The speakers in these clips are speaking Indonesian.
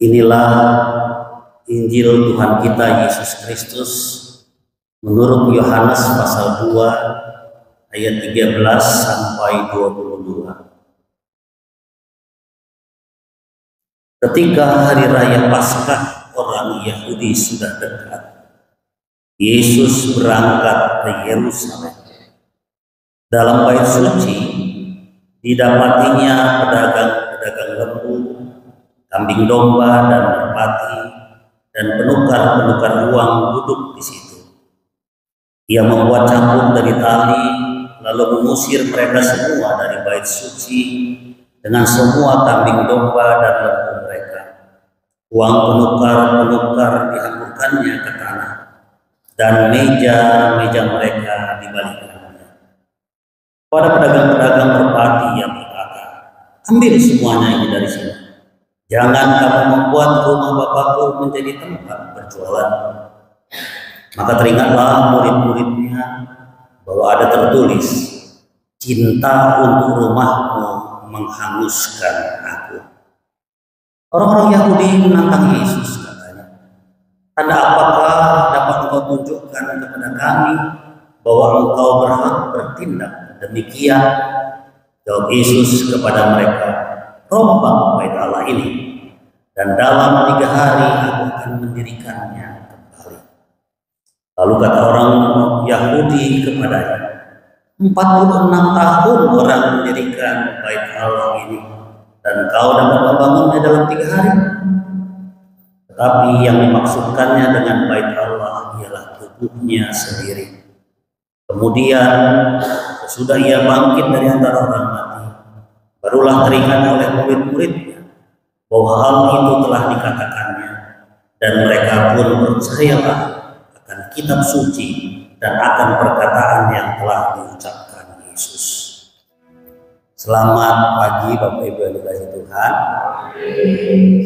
Inilah Injil Tuhan kita Yesus Kristus menurut Yohanes pasal 2 ayat 13 sampai 22. Ketika hari raya Paskah orang Yahudi sudah dekat, Yesus berangkat ke Yerusalem. Dalam bait suci didapatinya pedagang-pedagang lembu, kambing domba dan merpati, dan penukar-penukar uang duduk di situ. Ia membuat cambuk dari tali, lalu mengusir mereka semua dari bait suci dengan semua kambing domba dan lembu mereka. Uang penukar-penukar dihamburkannya ke tanah, dan meja-meja mereka dibalikkannya. Pada pedagang-pedagang merpati yang berkata, "Ambil semuanya ini dari sini. Jangan kamu membuat rumah Bapakku menjadi tempat berjualan." Maka teringatlah murid-muridnya bahwa ada tertulis, "Cinta untuk rumahmu menghanguskan aku." Orang-orang Yahudi menantang Yesus, katanya, "Tanda apakah dapat engkau tunjukkan kepada kami bahwa engkau berhak bertindak demikian?" Jawab Yesus kepada mereka, "Rombak bait Allah ini, dan dalam 3 hari aku akan mendirikannya kembali." Lalu kata orang Yahudi kepadanya, 46 tahun orang mendirikan bait Allah ini, dan kau dapat membangunnya dalam 3 hari? Tetapi yang dimaksudkannya dengan bait Allah ialah tubuhnya sendiri. Kemudian sesudah ia bangkit dari antara orang mati, barulah teringat oleh murid-muridnya bahwa hal itu telah dikatakannya, dan mereka pun percayalah akan kitab suci dan akan perkataan yang telah diucapkan Yesus. Selamat pagi Bapak Ibu yang dikasihi Tuhan.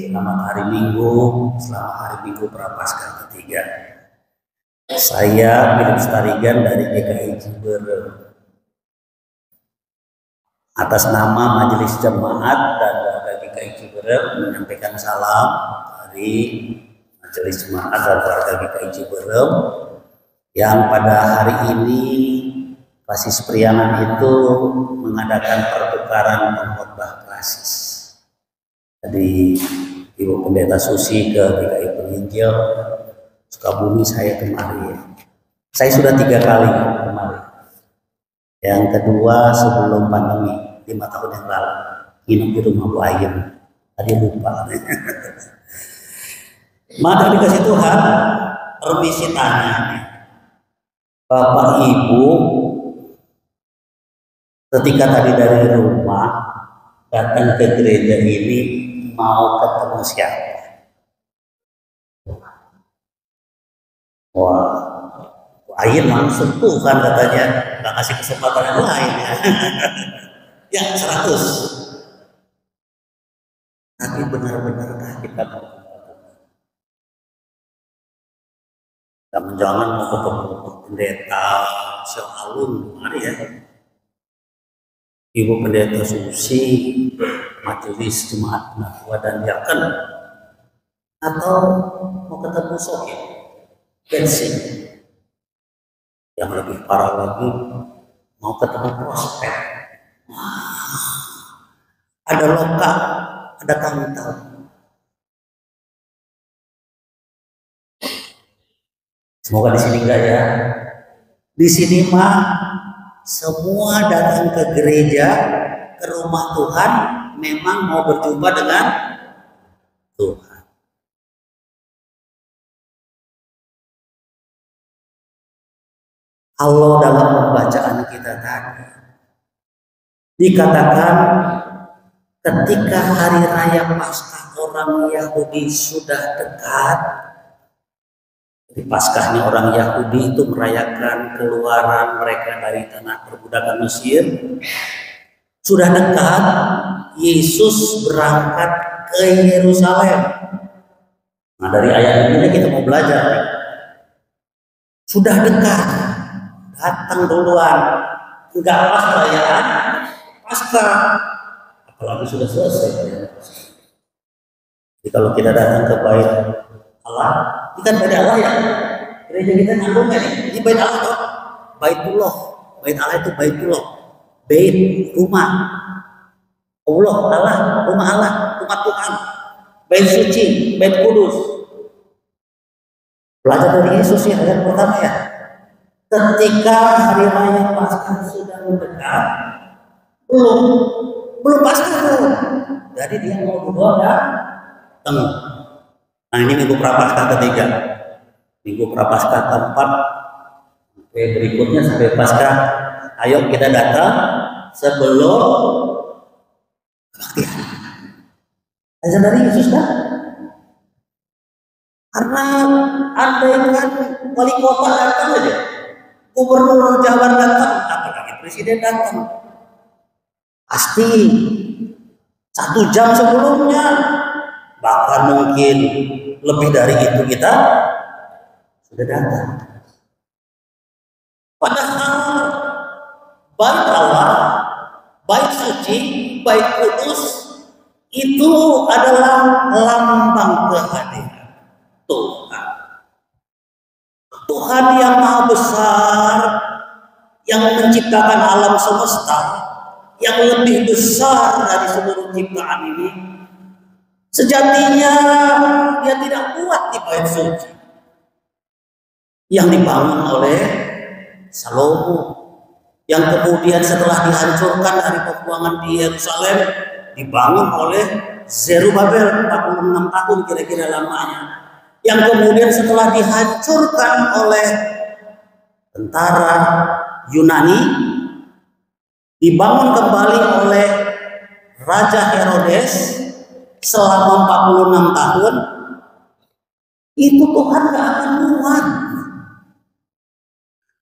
Selamat hari Minggu, selamat hari Minggu Prapaskah ketiga. Saya Philip Starigan dari GKI Ciberem. Atas nama Majelis Jemaat dan warga GKI Ciberem menyampaikan salam dari Majelis Jemaat dan warga GKI Ciberem yang pada hari ini Klasis Priangan itu mengadakan pertukaran pengkhotbah klasis. Jadi Ibu Pendeta Susi ke GKI Penginjil Sukabumi, saya kemarin. Saya sudah 3 kali kemarin. Yang kedua sebelum pandemi 5 tahun yang lalu, nginep di rumah Bu Ayem. Tadi lupa. Maka dikasih Tuhan, permisi tanya nih. Bapak Ibu, ketika tadi dari rumah datang ke gereja ini mau ketemu siapa? Wah, Bu Ayem langsung tuh kan katanya, nggak kasih kesempatan yang lain ya. Ya 100. Tapi benar-benarkah kita mau? Jangan mau ketemu pendeta Syekh Alun, mari ya. Ibu Pendeta Susi, Majelis Jemaat Penakwa dan Diaken, atau mau ketemu Sohib Bensin. Yang lebih parah lagi, mau ketemu prospek. Ada lokal, ada kantor. Semoga di sini enggak ya. Di sini mah semua datang ke gereja, ke rumah Tuhan, memang mau berjumpa dengan Tuhan. Allah dalam pembacaan kita tadi dikatakan ketika hari raya Paskah orang Yahudi sudah dekat. Di Paskahnya orang Yahudi itu merayakan keluaran mereka dari tanah perbudakan Mesir. Sudah dekat, Yesus berangkat ke Yerusalem. Nah, dari ayat ini kita mau belajar. Sudah dekat, datang duluan. Enggak pas perayaan Paskah, apalagi sudah selesai. Jadi kalau kita datang ke bait Allah, ini kan bait Allah ya. Gereja kita nyambung kan nih? Ini bait Allah dong. Baitullah. Bait Allah itu baitullah. Bait rumah Allah, rumah Allah, rumah Tuhan. Bait suci, bait kudus. Belajar dari Yesus ya, ayat pertama ya. Ketika hari raya Paskah sudah mendekat, belum Paskah tuh. Jadi dia mau berdoa datang. Nah ini minggu prapaskah ketiga, minggu prapaskah keempat, berikutnya sampai Paskah. Ayo kita datang sebelum kebaktian. Aja dari Yesus kan? Karena andai kan wali kota datang aja, gubernur Jawa datang, apalagi presiden datang, pasti 1 jam sebelumnya, bahkan mungkin lebih dari itu kita sudah datang. Padahal bait Allah, bait suci, bait kudus itu adalah lambang kehadiran Tuhan. Tuhan yang maha besar, yang menciptakan alam semesta, yang lebih besar dari seluruh ciptaan ini. Sejatinya dia tidak kuat di bait suci yang dibangun oleh Salomo, yang kemudian setelah dihancurkan dari pembuangan di Yerusalem dibangun oleh Zerubabel 46 tahun kira-kira lamanya, yang kemudian setelah dihancurkan oleh tentara Yunani dibangun kembali oleh Raja Herodes selama 46 tahun. Itu Tuhan gak akan muat.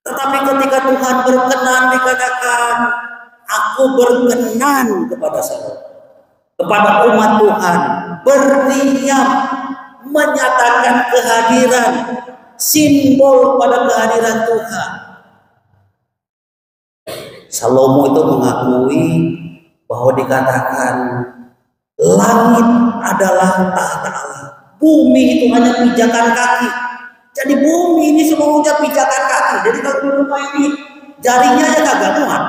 Tetapi ketika Tuhan berkenan, dikatakan aku berkenan kepada Salomo, kepada umat Tuhan, berniat menyatakan kehadiran, simbol pada kehadiran Tuhan. Salomo itu mengakui bahwa dikatakan langit adalah tahta Allah, bumi itu hanya pijakan kaki. Jadi bumi ini semuanya pijakan kaki. Jadi kalau di rumah ini jarinya aja kagak muat.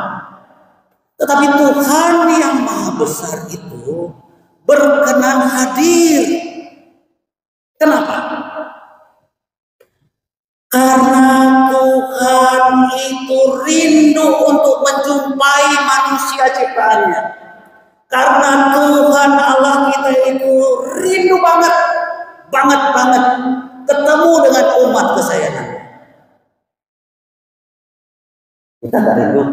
Tetapi Tuhan yang maha besar itu berkenan hadir. Kenapa? Karena Tuhan itu rindu untuk menjumpai manusia ciptaannya. Karena Tuhan Allah kita itu rindu banget ketemu dengan umat kesayangan. Kita gak rindu.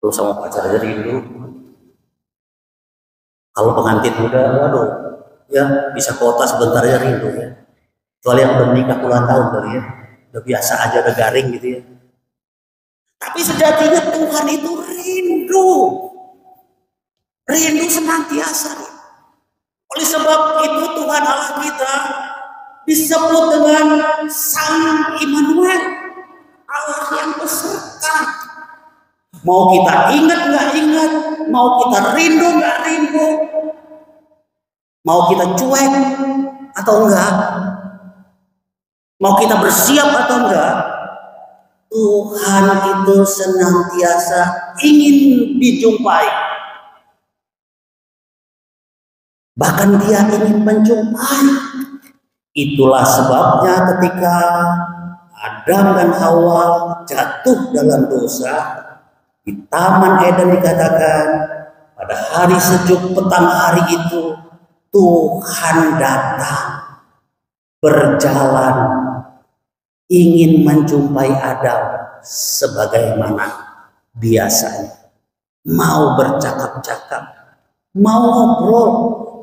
Terus sama pacar aja rindu. Kalau pengantin muda, waduh, ya bisa kota sebentar aja rindu ya. Kecuali yang udah menikah puluhan tahun kali ya, udah biasa aja, udah garing gitu ya. Tapi sejatinya Tuhan itu rindu senantiasa. Oleh sebab itu Tuhan Allah kita disebut dengan Sang Immanuel, Allah yang beserta. Mau kita ingat nggak ingat, mau kita rindu nggak rindu, mau kita cuek atau enggak, mau kita bersiap atau enggak, Tuhan itu senantiasa ingin dijumpai. Bahkan dia ingin menjumpai. Itulah sebabnya ketika Adam dan Hawa jatuh dalam dosa, di Taman Eden dikatakan pada hari sejuk petang hari itu Tuhan datang berjalan ingin menjumpai Adam sebagaimana biasanya, mau bercakap-cakap, mau ngobrol,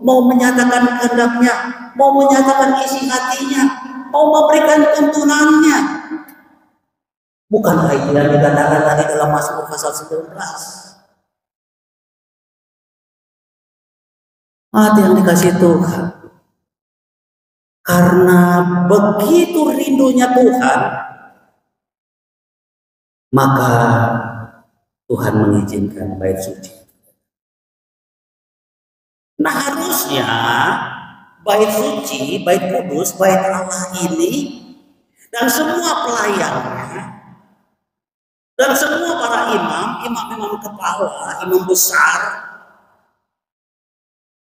mau menyatakan kehendaknya, mau menyatakan isi hatinya, mau memberikan tuntunannya. Bukankah itu yang dikatakan tadi dalam Mazmur pasal 19? Hati yang dikasih Tuhan. Karena begitu rindunya Tuhan, maka Tuhan mengizinkan bait suci. Nah harusnya bait suci, bait kudus, bait Allah ini dan semua pelayannya dan semua para imam kepala, imam besar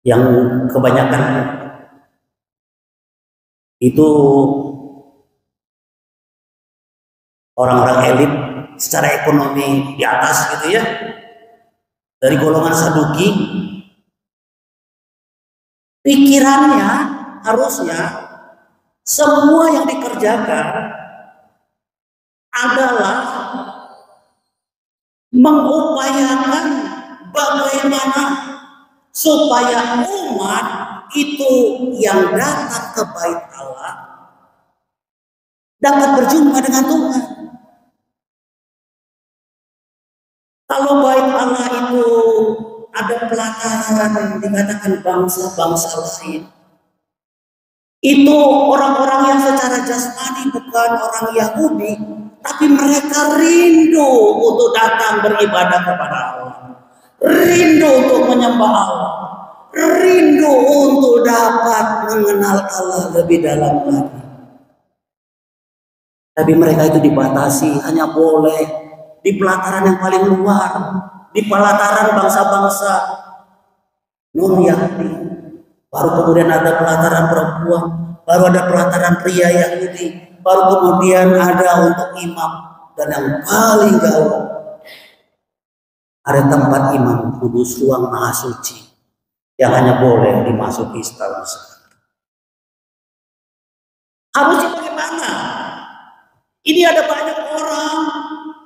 yang kebanyakan itu orang-orang elit secara ekonomi di atas gitu ya, dari golongan Saduki, pikirannya harusnya semua yang dikerjakan adalah mengupayakan bagaimana supaya umat itu yang datang ke bait Allah dapat berjumpa dengan Tuhan. Kalau bait Allah itu ada pelataran dikatakan bangsa-bangsa lain, itu orang-orang yang secara jasmani bukan orang Yahudi, tapi mereka rindu untuk datang beribadah kepada Allah, rindu untuk menyembah Allah, rindu untuk dapat mengenal Allah lebih dalam lagi. Tapi mereka itu dibatasi, hanya boleh di pelataran yang paling luar, di pelataran bangsa-bangsa non-Yahudi. Baru kemudian ada pelataran perempuan, baru ada pelataran pria Yahudi, baru kemudian ada untuk imam, dan yang paling jauh ada tempat imam kudus, ruang maha suci yang hanya boleh dimasuki setahun sekali. Harusnya bagaimana? Ini ada banyak orang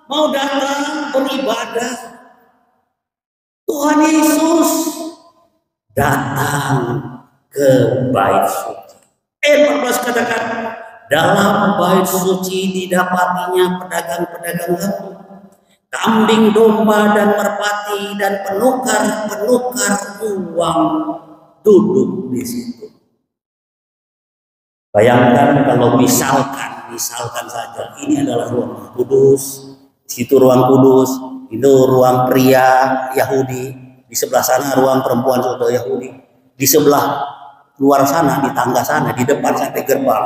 mau datang beribadah. Tuhan Yesus datang ke bait suci. 14 katakan, dalam bait suci didapatinya pedagang-pedagang lembu, kambing, domba, dan merpati, dan penukar-penukar uang duduk di situ. Bayangkan kalau misalkan saja ini adalah ruang kudus, situ ruang kudus, itu ruang pria Yahudi, di sebelah sana ruang perempuan saudara Yahudi, di sebelah luar sana, di tangga sana, di depan sampai gerbang,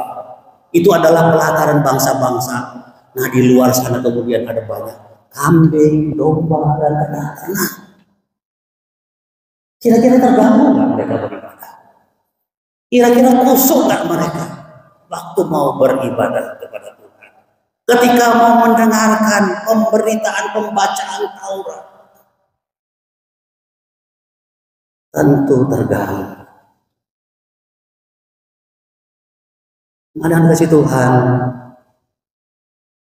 itu adalah pelataran bangsa-bangsa. Nah di luar sana kemudian ada banyak kambing, domba, dan ternak. Kira-kira terganggu nggak mereka beribadah? Kira-kira kusuk nggak mereka waktu mau beribadah kepada Tuhan? Ketika mau mendengarkan pemberitaan pembacaan Taurat, tentu terganggu. Mana kasih Tuhan,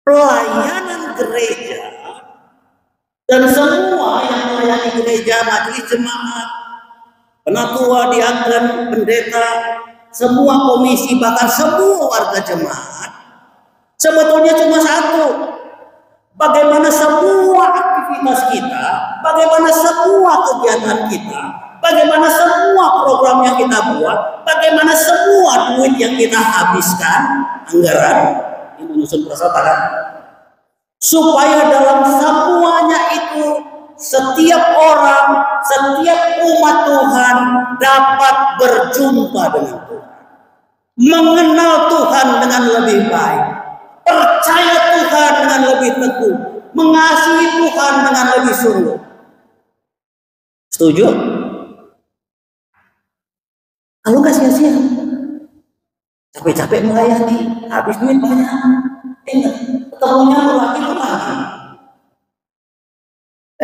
pelayanan gereja dan semua yang melayani gereja, majelis jemaat, penatua, diaken, pendeta, semua komisi, bahkan semua warga jemaat, sebetulnya cuma satu: bagaimana semua aktivitas kita, bagaimana semua kegiatan kita, bagaimana semua program yang kita buat, bagaimana semua duit yang kita habiskan, anggaran yang menyusun persertaan, supaya dalam semuanya itu setiap orang, setiap umat Tuhan dapat berjumpa dengan Tuhan, mengenal Tuhan dengan lebih baik, percaya Tuhan dengan lebih teguh, mengasihi Tuhan dengan lebih sungguh. Setuju? Kalau nggak sia-sia, capek-capek melayani, habis duit banyak, ketemunya lagi.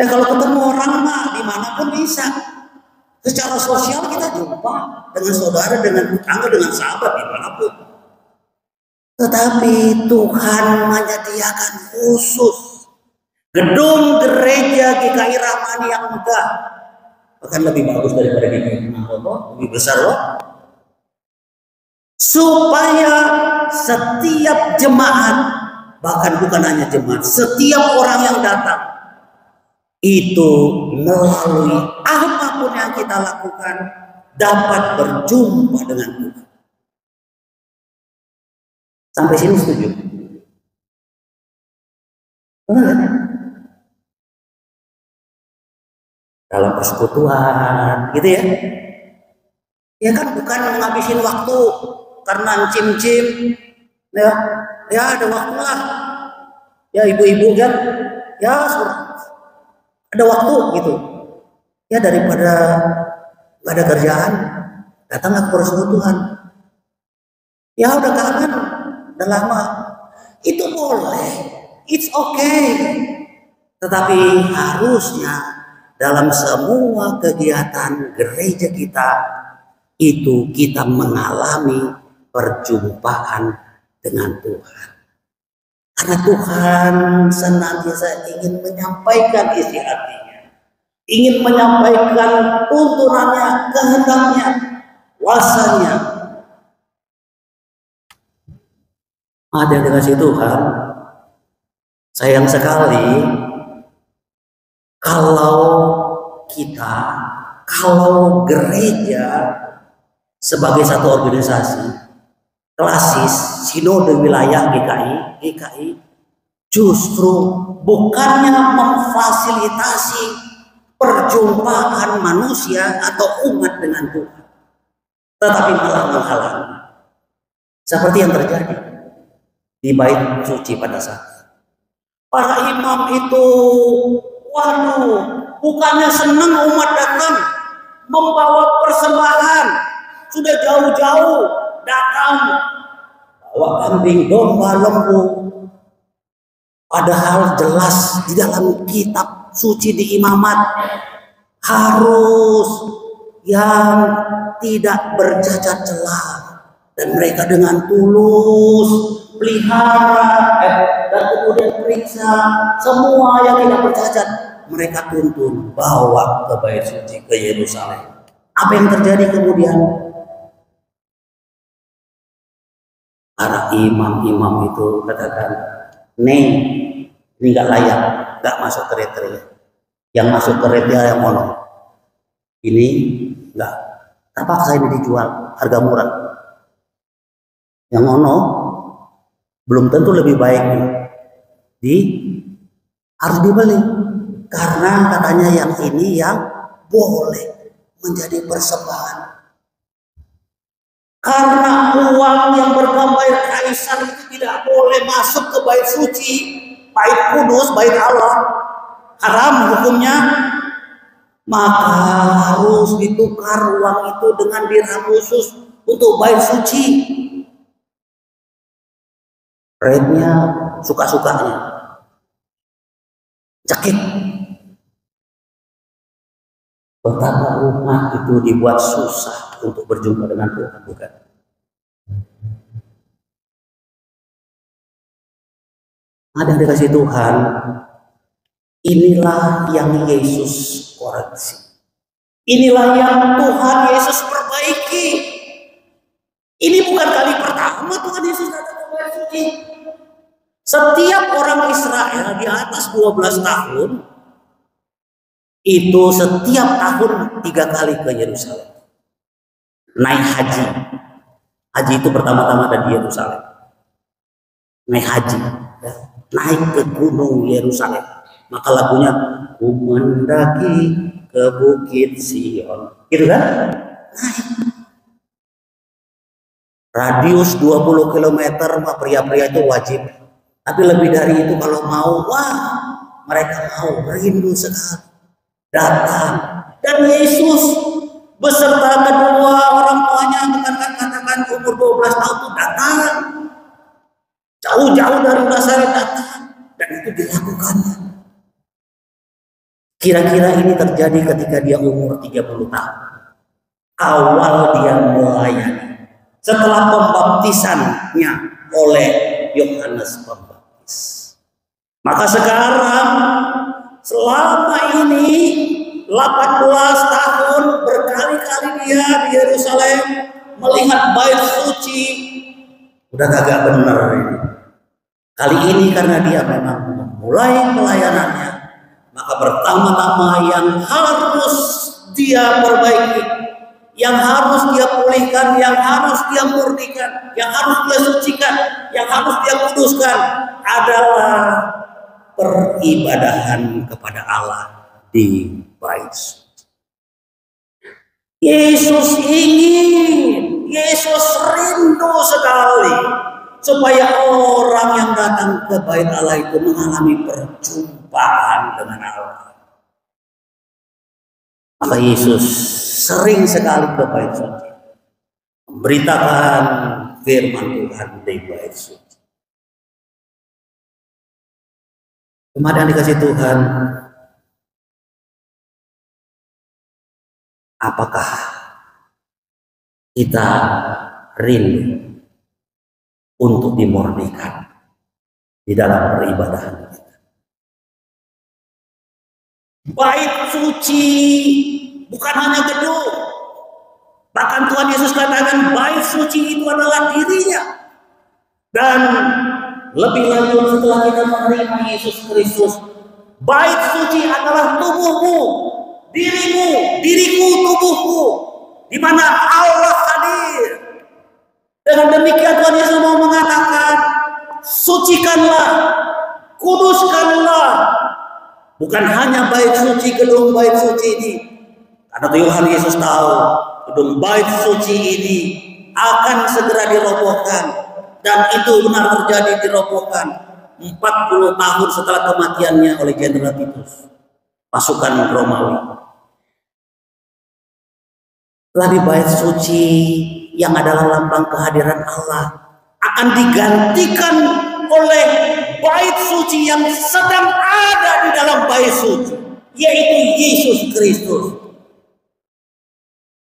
Kalau ketemu orang mah dimanapun bisa. Secara sosial kita jumpa dengan saudara, dengan tetangga, dengan sahabat dimanapun. Tetapi Tuhan menyediakan khusus gedung gereja GKI Rahmani yang megah, bahkan lebih bagus daripada GKI Rahmani, lebih besar loh, supaya setiap jemaat, bahkan bukan hanya jemaat, setiap orang yang datang itu melalui apapun yang kita lakukan dapat berjumpa dengan Tuhan. Sampai sini setuju? Benar? Dalam persekutuan gitu ya, Ya kan bukan menghabisin waktu karena cim-cim, ya, ada waktu lah. Ya ibu-ibu kan, ya ada waktu gitu. Ya daripada nggak ada kerjaan, datanglah ke persekutuan. Ya udah kangen, udah lama. Itu boleh, it's okay. Tetapi harusnya dalam semua kegiatan gereja kita itu kita mengalami perjumpaan dengan Tuhan. Karena Tuhan senantiasa ingin menyampaikan isi hatinya, ingin menyampaikan tuntunannya, kehendaknya, kuasanya. Ada dikasih Tuhan, sayang sekali kalau gereja sebagai satu organisasi klasis sinode wilayah GKI justru bukannya memfasilitasi perjumpaan manusia atau umat dengan Tuhan, tetapi malah menghalangi. Seperti yang terjadi di bait suci pada saat para imam itu, waduh, bukannya senang umat datang membawa persembahan, sudah jauh-jauh datang bawa kambing, domba, lembu. Padahal jelas di dalam kitab suci di imamat harus yang tidak bercacat celah, dan mereka dengan tulus pelihara dan kemudian periksa semua yang tidak bercacat, mereka tuntun bawa ke bait suci ke Yerusalem. Apa yang terjadi kemudian? Para imam-imam itu katakan, "Neng, ini nggak layak, nggak masuk kriteria. Yang masuk kriteria yang mono. Ini nggak. Terpaksa ini dijual harga murah. Yang mono belum tentu lebih baik harus dibeli, karena katanya yang ini yang boleh menjadi persembahan. Karena uang yang bergambar kaisar itu tidak boleh masuk ke bait suci, bait kudus, bait Allah, haram hukumnya. Maka harus ditukar uang itu dengan dirham khusus untuk bait suci. Rate-nya suka-sukanya, cekik. Betapa umat itu dibuat susah untuk berjumpa dengan Tuhan, bukan? Ada yang dikasih Tuhan, inilah yang Yesus koreksi. Inilah yang Tuhan Yesus perbaiki. Ini bukan kali pertama Tuhan Yesus datang ke bait suci. Setiap orang Israel di atas 12 tahun itu setiap tahun 3 kali ke Yerusalem naik haji. Haji itu pertama-tama ada di Yerusalem. Naik haji, ya. Naik ke gunung Yerusalem. Maka lagunya "Ku mendaki ke bukit Sion", gitu kan? Naik. Radius 20 km mah pria-pria itu wajib. Tapi lebih dari itu kalau mau, wah, mereka mau, rindu sekali datang. Dan Yesus beserta kedua orang tuanya, katakan umur 12 tahun itu datang. Jauh-jauh dari Nazaret datang, dan itu dilakukannya. Kira-kira ini terjadi ketika dia umur 30 tahun. Awal dia melayani setelah pembaptisannya oleh Yohanes Pembaptis. Maka sekarang selama ini 18 tahun berkali-kali dia di Yerusalem melihat bait suci. Udah kagak bener ini. Kali ini karena dia memang memulai pelayanannya, maka pertama-tama yang harus dia perbaiki, yang harus dia pulihkan, yang harus dia murnikan, yang harus dia sucikan, yang harus dia kuduskan adalah peribadahan kepada Allah di bait suci. Yesus ingin, Yesus rindu sekali supaya orang yang datang ke bait Allah itu mengalami perjumpaan dengan Allah. Maka Yesus sering sekali ke bait suci, memberitakan firman Tuhan di bait suci. Kemarin dikasih Tuhan, apakah kita rindu untuk dimurnikan di dalam peribadahan kita? Bait suci bukan hanya gedung, bahkan Tuhan Yesus katakan bait suci itu adalah dirinya. Dan lebih lanjut setelah kita menerima Yesus Kristus, bait suci adalah tubuhmu, dirimu, diriku, tubuhku, di mana Allah hadir. Dengan demikian Tuhan Yesus mau mengatakan, sucikanlah, kuduskanlah. Bukan hanya bait suci, gedung bait suci ini. Karena Tuhan Yesus tahu gedung bait suci ini akan segera dirobohkan. Dan itu benar terjadi, dirobohkan 40 tahun setelah kematiannya oleh Jenderal Titus, pasukan Romawi. Lalu bait suci yang adalah lambang kehadiran Allah akan digantikan oleh bait suci yang sedang ada di dalam bait suci, yaitu Yesus Kristus.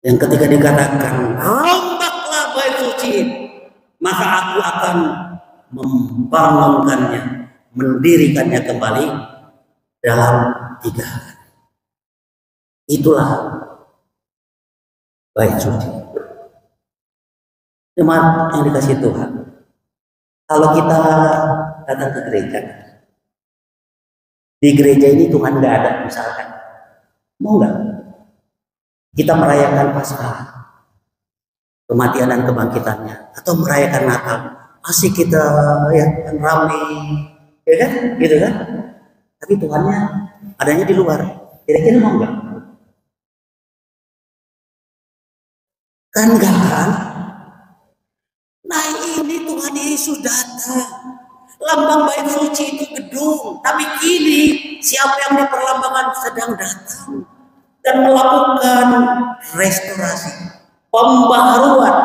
Yang ketika dikatakan rombaklah bait suci, maka aku akan membangunkannya, mendirikannya kembali dalam 3 hari. Itulah bait suci. Jemaat yang dikasih Tuhan, kalau kita datang ke gereja, di gereja ini Tuhan nggak ada, misalkan, mau nggak kita merayakan Paskah, kematian dan kebangkitannya, atau merayakan Natal, asik kita ya kan, ramai, ya kan, gitu kan? Tapi Tuhannya adanya di luar. Kira-kira mau nggak? Kan enggak kan? Nah ini Tuhan Yesus datang. Lambang bait suci itu gedung, tapi kini siapa yang diperlambangkan sedang datang dan melakukan restorasi, pembaharuan,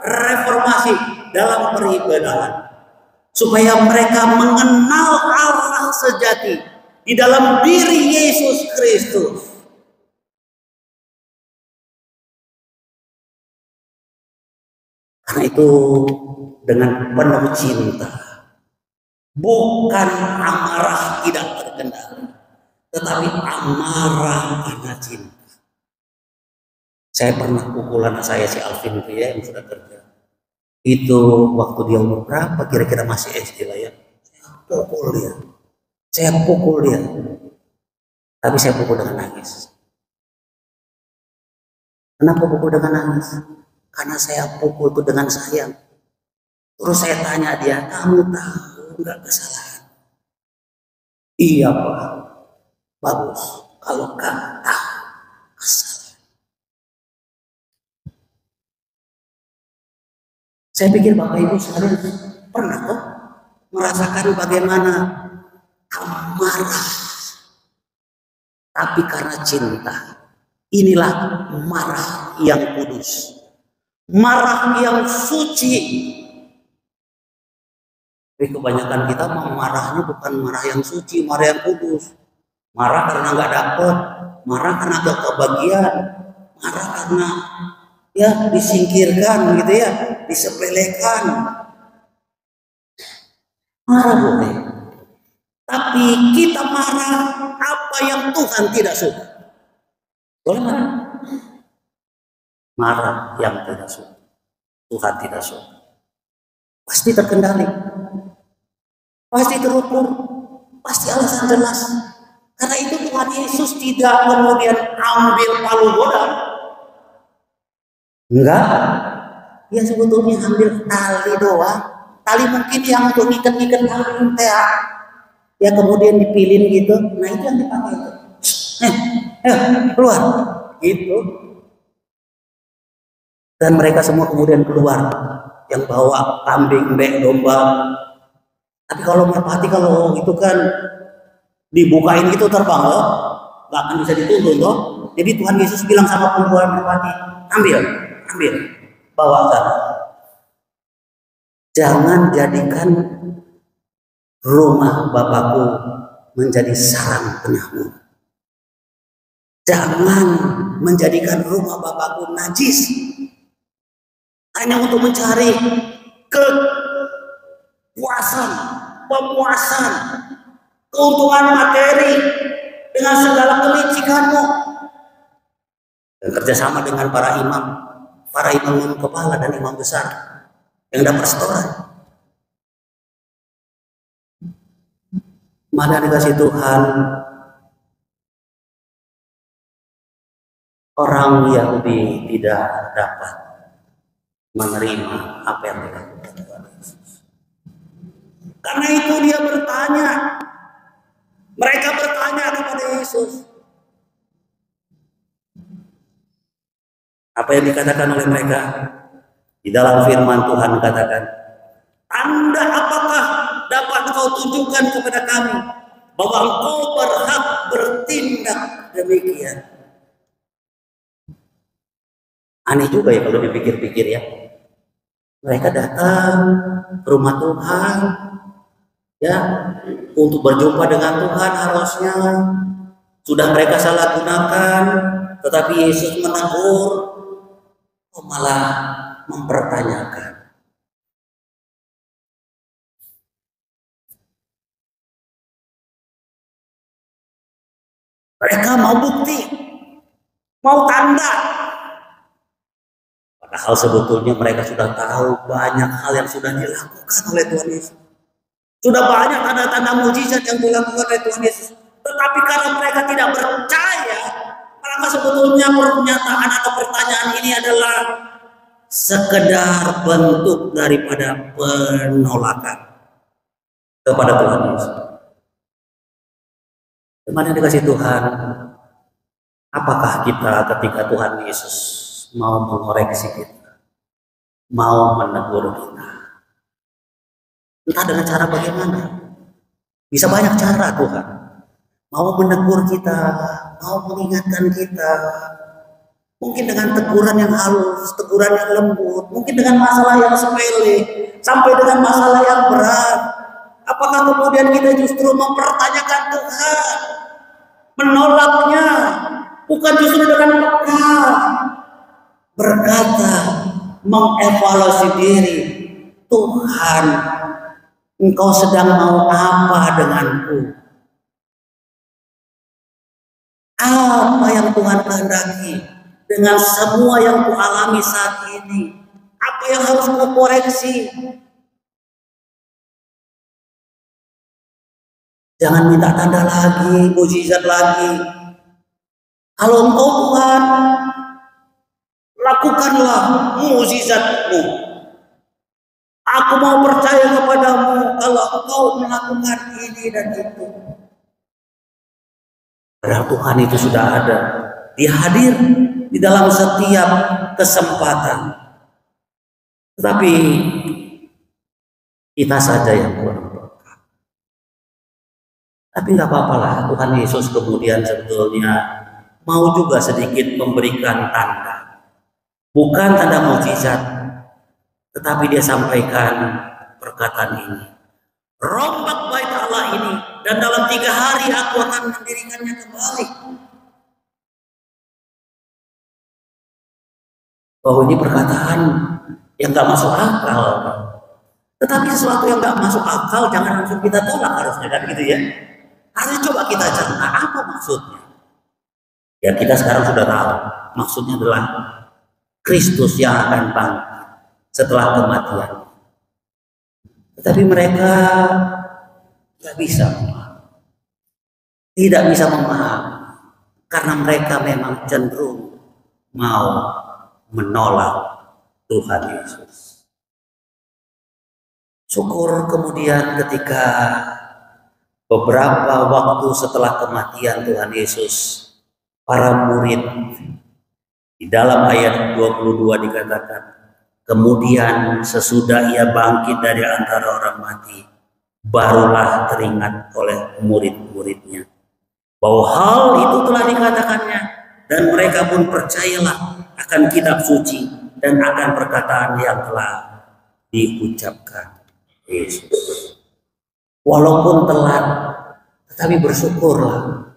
reformasi dalam peribadahan, supaya mereka mengenal Allah sejati di dalam diri Yesus Kristus. Karena itu dengan penuh cinta, bukan amarah tidak terkendali, tetapi amarah karena cinta. Saya pernah pukul anak saya, si Alvin itu ya, yang sudah kerja. Itu waktu dia umur berapa, kira-kira masih SD lah ya. Saya pukul dia. Tapi saya pukul dengan nangis. Kenapa pukul dengan nangis? Karena saya pukul itu dengan sayang. Terus saya tanya dia, kamu tahu nggak kesalahan? Iya Pak. Bagus. Kalau kamu tahu kesalahan. Saya pikir Bapak Ibu sekalian pernah kok merasakan bagaimana amarah, tapi karena cinta. Inilah marah yang kudus, marah yang suci. Tapi kebanyakan kita marahnya bukan marah yang suci, marah yang kudus. Marah karena nggak dapet, marah karena gak kebagian, marah karena ya disingkirkan gitu ya, disepelekan. Marah boleh, tapi kita marah apa yang Tuhan tidak suka. Boleh marah? Marah yang tidak suka, Tuhan tidak suka. Pasti terkendali, pasti terukur, pasti alasan jelas. Karena itu Tuhan Yesus tidak kemudian ambil palu godam. Enggak, dia sebetulnya ambil tali doang. Tali mungkin yang untuk ngikat-ngikat tali ya. Ya kemudian dipilih gitu. Nah itu yang dipakai itu. Keluar gitu. Dan mereka semua kemudian keluar, yang bawa kambing, domba. Tapi kalau merpati, kalau itu kan dibukain itu terbang loh, nggak akan bisa dituntun loh. Jadi Tuhan Yesus bilang sama pembawa merpati, ambil, bawa sana. Jangan jadikan rumah Bapakku menjadi sarang penyamun. Jangan menjadikan rumah Bapakku najis hanya untuk mencari kepuasan, pemuasan, keuntungan materi dengan segala kelicikanmu. Dan kerjasama dengan para imam kepala dan imam besar yang dapat setoran. Mana dikasih Tuhan, orang Yahudi tidak dapat menerima apa yang dilakukan Tuhan Yesus. Karena itu dia bertanya, mereka bertanya kepada Yesus. Apa yang dikatakan oleh mereka? Di dalam firman Tuhan katakan, tanda apakah dapat engkau tunjukkan kepada kami bahwa engkau berhak bertindak demikian? Aneh juga ya kalau dipikir-pikir ya. Mereka datang ke rumah Tuhan ya untuk berjumpa dengan Tuhan, harusnya sudah mereka salah gunakan, tetapi Yesus menegur, malah mempertanyakan. Mereka mau bukti, mau tanda. Padahal sebetulnya mereka sudah tahu banyak hal yang sudah dilakukan oleh Tuhan Yesus. Sudah banyak tanda-tanda mujizat yang dilakukan oleh Tuhan Yesus. Tetapi karena mereka tidak percaya, maka sebetulnya pernyataan atau pertanyaan ini adalah sekedar bentuk daripada penolakan kepada Tuhan Yesus. Kemana dikasih Tuhan? Apakah kita ketika Tuhan Yesus mau mengoreksi kita, mau menegur kita, entah dengan cara bagaimana? Bisa banyak cara Tuhan. Mau menegur kita, mau mengingatkan kita, mungkin dengan teguran yang halus, teguran yang lembut, mungkin dengan masalah yang sepele, sampai dengan masalah yang berat. Apakah kemudian kita justru mempertanyakan Tuhan, menolaknya, bukan justru dengan peka, berkata, mengevaluasi diri, Tuhan, Engkau sedang mau apa denganku? Apa yang Tuhan kehendaki dengan semua yang kualami saat ini? Apa yang harus ku koreksi? Jangan minta tanda lagi, mujizat lagi. Kalau Engkau Tuhan, lakukanlah mujizat-Mu. Aku mau percaya kepadamu kalau Engkau melakukan ini dan itu. Padahal Tuhan itu sudah ada. Dia hadir di dalam setiap kesempatan. Tetapi kita saja yang kurang peka. Tapi nggak apa-apa lah. Tuhan Yesus kemudian sebetulnya mau juga sedikit memberikan tanda. Bukan tanda mukjizat, tetapi dia sampaikan perkataan ini. Rombak bait Allah ini, dan dalam 3 hari aku akan mendirikannya kembali. Oh, ini perkataan yang gak masuk akal. Tetapi sesuatu yang gak masuk akal jangan langsung kita tolak, harusnya kan gitu ya. Harus coba kita cerna apa maksudnya. Ya kita sekarang sudah tahu. Maksudnya adalah Kristus yang akan bangkit setelah kematian. Tetapi mereka tidak bisa memahami, karena mereka memang cenderung mau menolak Tuhan Yesus. Syukur kemudian ketika beberapa waktu setelah kematian Tuhan Yesus, para murid Di dalam ayat 22 dikatakan, kemudian sesudah ia bangkit dari antara orang mati, barulah teringat oleh murid-muridnya bahwa hal itu telah dikatakannya, dan mereka pun percayalah akan kitab suci dan akan perkataan yang telah diucapkan Yesus. Walaupun telat, tetapi bersyukurlah.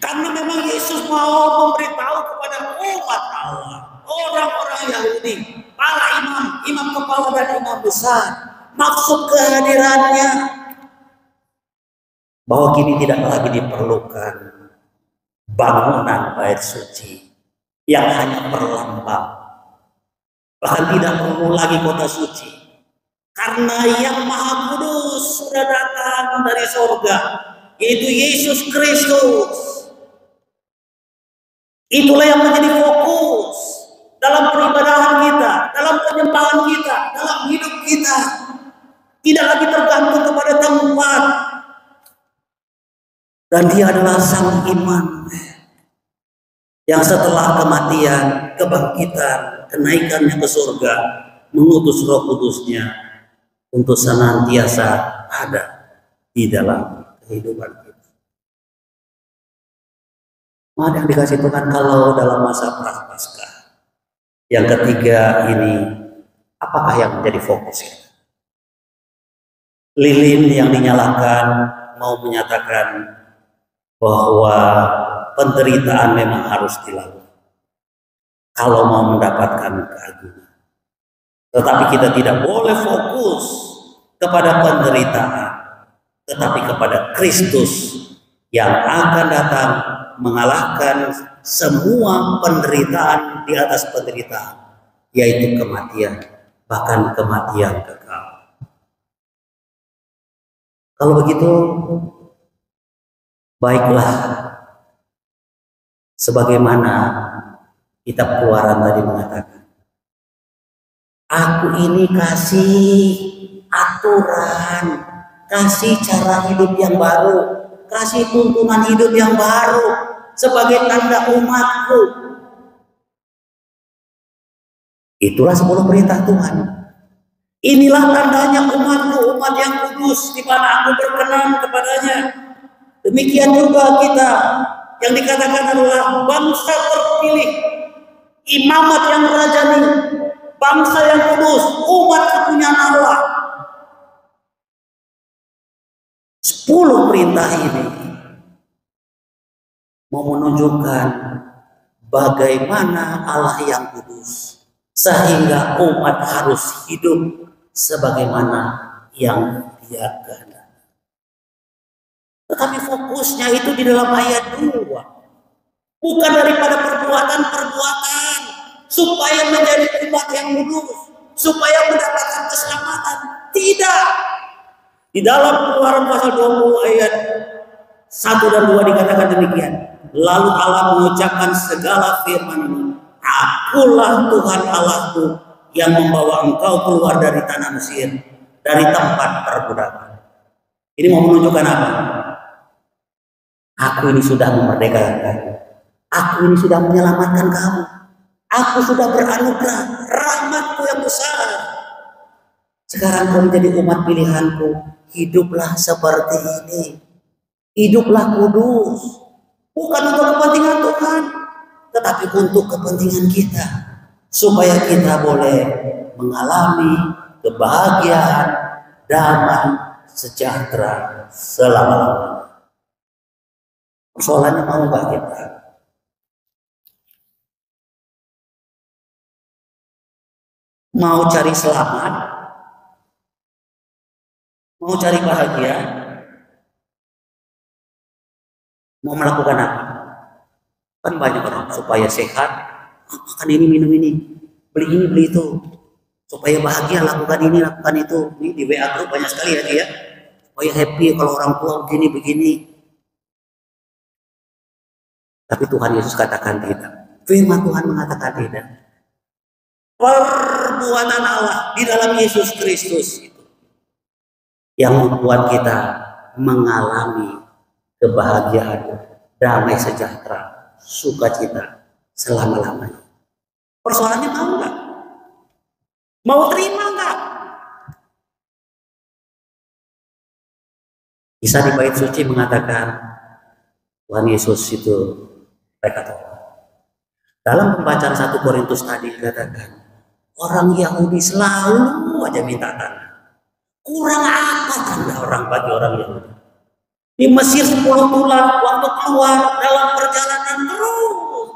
Karena memang Yesus mau memberitahu kepada umat Allah, orang-orang Yahudi, para imam, imam kepala dan imam besar, maksud kehadirannya bahwa kini tidak lagi diperlukan bangunan bait suci yang hanya perlambang, bahkan tidak perlu lagi kota suci, karena yang Maha Kudus sudah datang dari surga, yaitu Yesus Kristus. Itulah yang menjadi fokus dalam peribadahan kita, dalam penyembahan kita, dalam hidup kita. Tidak lagi tergantung kepada tempat. Dan dia adalah sang Immanuel yang setelah kematian, kebangkitan, kenaikannya ke surga, mengutus Roh Kudusnya untuk senantiasa ada di dalam kehidupan kita. Maka yang dikasih Tuhan, kalau dalam masa Prapaskah yang ketiga ini, apakah yang menjadi fokus kita? Lilin yang dinyalakan mau menyatakan bahwa penderitaan memang harus dilalui kalau mau mendapatkan keagungan. Tetapi kita tidak boleh fokus kepada penderitaan, tetapi kepada Kristus yang akan datang mengalahkan semua penderitaan di atas penderitaan, yaitu kematian, bahkan kematian kekal. Kalau begitu, baiklah, sebagaimana kitab Keluaran tadi mengatakan, aku ini kasih aturan, kasih cara hidup yang baru, kasih tuntunan hidup yang baru sebagai tanda umatku. Itulah 10 perintah Tuhan. Inilah tandanya umatku, umat yang kudus, di mana aku berkenan kepadanya. Demikian juga kita yang dikatakan adalah bangsa terpilih, imamat yang rajani, bangsa yang kudus, umat kepunyaan Allah. 10 perintah ini mau menunjukkan bagaimana Allah yang kudus, sehingga umat harus hidup sebagaimana yang Dia kehendaki. Tetapi fokusnya itu di dalam ayat 2, bukan daripada perbuatan-perbuatan supaya menjadi umat yang kudus, supaya mendapatkan keselamatan. Tidak. Di dalam Keluaran pasal 20 ayat 1 dan 2 dikatakan demikian. Lalu Allah mengucapkan segala firman ini, akulah Tuhan Allahku yang membawa engkau keluar dari tanah Mesir, dari tempat perbudakan. Ini mau menunjukkan apa? Aku ini sudah memerdekakan kamu. Aku ini sudah menyelamatkan kamu. Aku sudah beranugerah rahmatku yang besar. Sekarang kau menjadi umat pilihanku. Hiduplah seperti ini. Hiduplah kudus. Bukan untuk kepentingan Tuhan, tetapi untuk kepentingan kita, supaya kita boleh mengalami kebahagiaan, damai, sejahtera selama-lamanya. Persoalannya mau nggak kita? Mau cari selamat? Mau cari bahagia? Mau melakukan apa? Kan banyak orang supaya sehat, makan ini, minum ini, beli ini, beli itu. Supaya bahagia, lakukan ini, lakukan itu. Ini di WA group banyak sekali ya dia. Supaya happy kalau orang tua begini. Tapi Tuhan Yesus katakan tidak. Firman Tuhan mengatakan tidak. Perbuatan Allah di dalam Yesus Kristus itu yang membuat kita mengalami kebahagiaan, damai sejahtera, sukacita selama-lamanya. Persoalannya mau nggak? Mau terima nggak? Kisah di bait suci mengatakan Tuhan Yesus itu mereka tahu. Dalam pembacaan 1 Korintus tadi dikatakan orang Yahudi selalu aja minta tanda. Kurang apa tanda orang bagi orang Yahudi? Di Mesir 10 bulan waktu keluar dalam perjalanan terus,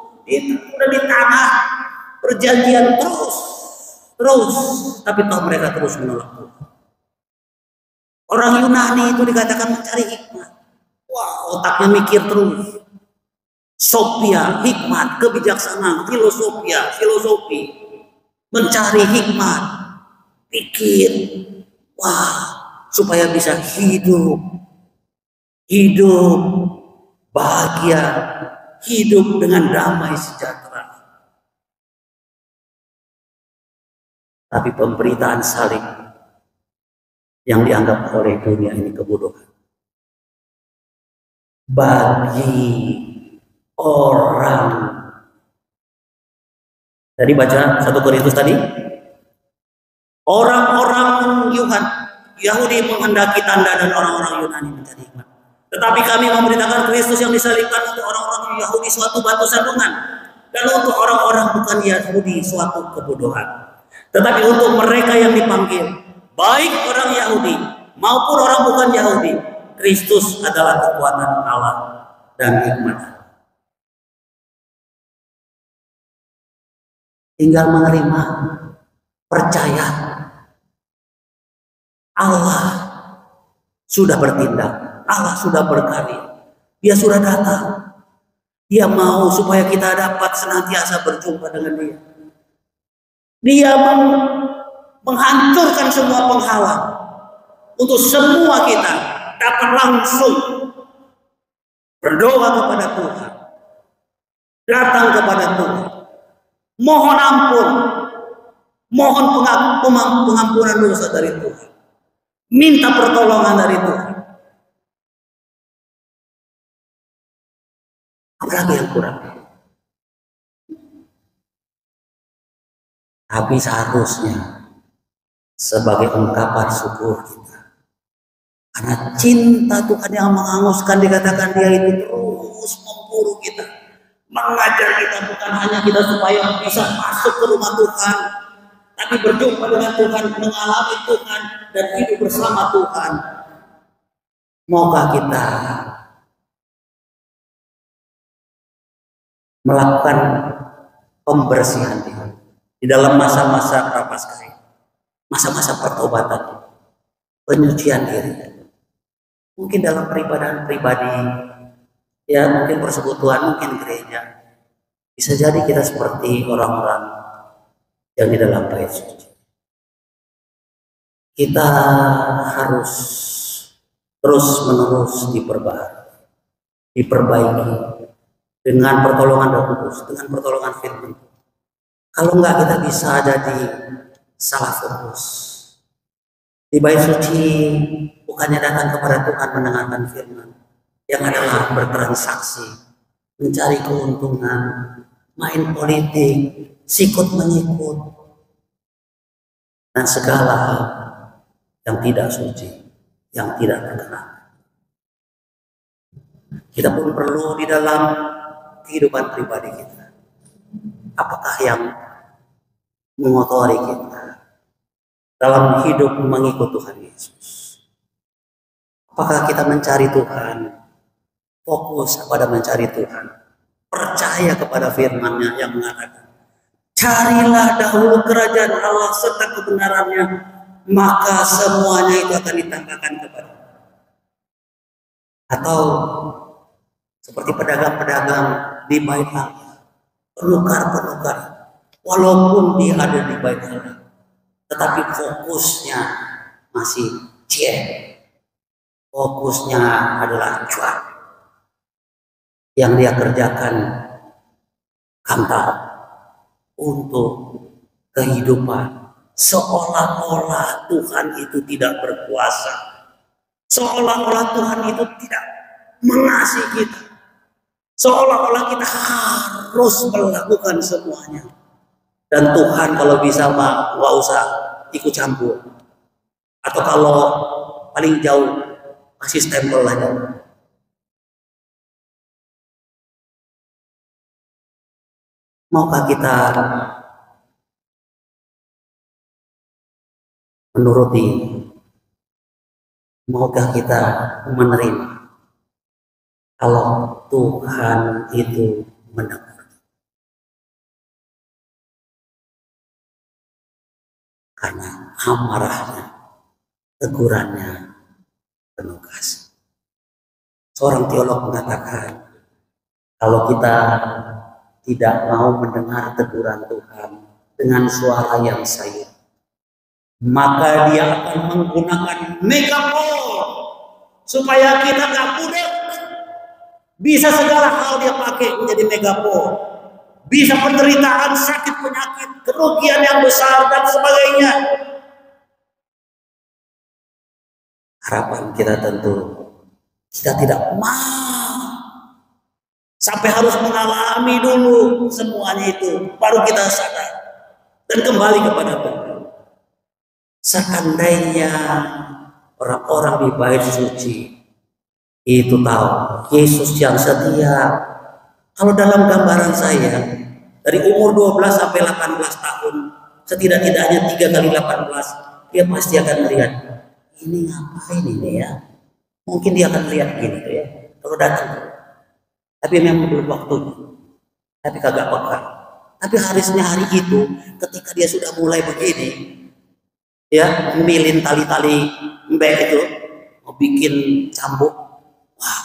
udah di tanah perjanjian terus, tapi toh mereka terus menolak Tuhan. Orang Yunani itu dikatakan mencari hikmat. Wah, otaknya mikir terus. Sophia, hikmat, kebijaksanaan, filosofi. Mencari hikmat, pikir. Wah, supaya bisa hidup bahagia, hidup dengan damai sejahtera. Tapi pemberitaan salib yang dianggap oleh dunia ini kebodohan. Bagi orang, tadi baca 1 Korintus tadi, orang-orang Yahudi menghendaki tanda dan orang-orang Yunani mencari hikmat. Tetapi kami memberitakan Kristus yang disalibkan untuk orang-orang Yahudi suatu batu sandungan, dan untuk orang-orang bukan Yahudi suatu kebodohan. Tetapi untuk mereka yang dipanggil, baik orang Yahudi maupun orang bukan Yahudi, Kristus adalah kekuatan Allah dan hikmat. Tinggal menerima, percaya. Allah sudah bertindak, Allah sudah berkarya, Dia sudah datang. Dia mau supaya kita dapat senantiasa berjumpa dengan Dia. Dia menghancurkan semua penghalang untuk semua kita dapat langsung berdoa kepada Tuhan, datang kepada Tuhan, mohon ampun, mohon pengampunan dosa dari Tuhan, minta pertolongan dari Tuhan. Apalagi yang kurang? Tapi seharusnya sebagai ungkapan syukur kita, karena cinta Tuhan yang menghanguskan, dikatakan Dia itu terus memburu kita, mengajar kita, bukan hanya kita supaya bisa masuk ke rumah Tuhan, tapi berjumpa dengan Tuhan, mengalami Tuhan, dan hidup bersama Tuhan. Moga kita melakukan pembersihan diri di dalam masa-masa prapaskah, masa-masa pertobatan, penyucian diri. Mungkin dalam peribadahan pribadi, ya mungkin persekutuan, mungkin gereja. Bisa jadi kita seperti orang-orang yang di dalam bait suci. Kita harus terus-menerus diperbaiki dengan pertolongan Roh Kudus, dengan pertolongan firman. Kalau enggak, kita bisa jadi salah fokus. Di bait suci bukannya datang kepada Tuhan mendengarkan firman, yang adalah bertransaksi, mencari keuntungan, main politik, sikut menyikut, dan segala hal yang tidak suci, yang tidak berkenan. Kita pun perlu di dalam kehidupan pribadi kita, apakah yang mengotori kita dalam hidup mengikut Tuhan Yesus? Apakah kita mencari Tuhan, fokus pada mencari Tuhan, percaya kepada firman-Nya yang mengatakan, carilah dahulu kerajaan Allah serta kebenarannya, maka semuanya itu akan ditambahkan kepada. Atau seperti pedagang-pedagang di bait Allah, penukar-penukar, walaupun dia ada di bait Allah, tetapi fokusnya masih fokusnya adalah cuan. Yang dia kerjakan kantor untuk kehidupan, seolah-olah Tuhan itu tidak berkuasa, seolah-olah Tuhan itu tidak mengasihi kita, seolah-olah kita harus melakukan semuanya. Dan Tuhan kalau bisa mah nggak usah ikut campur. Atau kalau paling jauh kasih stempel aja. Maukah kita menuruti? Maukah kita menerima kalau Tuhan itu mendengar? Karena amarahnya, tegurannya penuh kasih. Seorang teolog mengatakan, kalau kita tidak mau mendengar teguran Tuhan dengan suara yang sayu, maka dia akan menggunakan megafon supaya kita nggak budek. Bisa segala hal dia pakai menjadi megafon. Bisa penderitaan, sakit, penyakit, kerugian yang besar dan sebagainya. Harapan kita tentu kita tidak mau sampai harus mengalami dulu semuanya itu, baru kita sadar dan kembali kepada Tuhan. Seandainya orang-orang di bait suci itu tahu Yesus yang setia, kalau dalam gambaran saya dari umur 12 sampai 18 tahun, setidak-tidaknya 3 kali 18, dia pasti akan melihat ini ngapain ini ya. Mungkin dia akan lihat gini tuh ya, kalau datang. Tapi memang belum waktunya. Tapi kagak peka. Tapi harusnya hari itu, ketika dia sudah mulai begini, ya, milin tali-tali mbek itu, mau bikin cambuk, wah,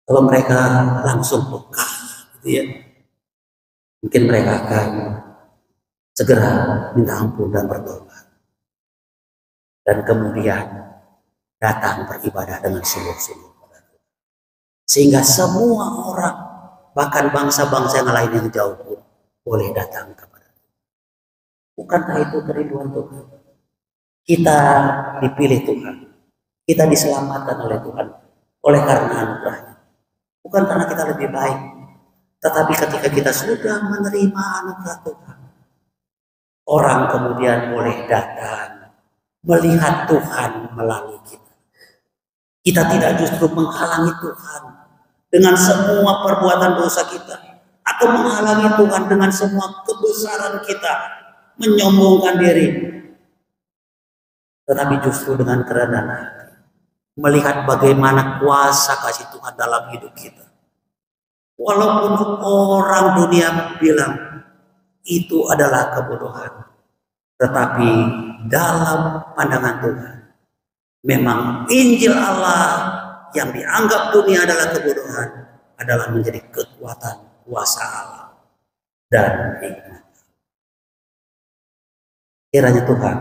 kalau mereka langsung peka, gitu ya, mungkin mereka akan segera minta ampun dan bertobat, dan kemudian datang beribadah dengan sungguh-sungguh. Sehingga semua orang, bahkan bangsa-bangsa yang lain yang jauh pun boleh datang kepada Tuhan. Bukankah itu kerinduan Tuhan? Kita dipilih Tuhan, kita diselamatkan oleh Tuhan oleh karena anugerahnya, bukan karena kita lebih baik, tetapi ketika kita sudah menerima anugerah Tuhan, orang kemudian boleh datang melihat Tuhan melalui kita. Kita tidak justru menghalangi Tuhan dengan semua perbuatan dosa kita, atau menghalangi Tuhan dengan semua kebesaran kita, menyombongkan diri, tetapi justru dengan kerendahan hati, melihat bagaimana kuasa kasih Tuhan dalam hidup kita. Walaupun orang dunia bilang itu adalah kebodohan, tetapi dalam pandangan Tuhan, memang Injil Allah yang dianggap dunia adalah kebodohan adalah menjadi kekuatan kuasa Allah dan hikmat. Kiranya Tuhan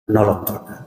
menolong kita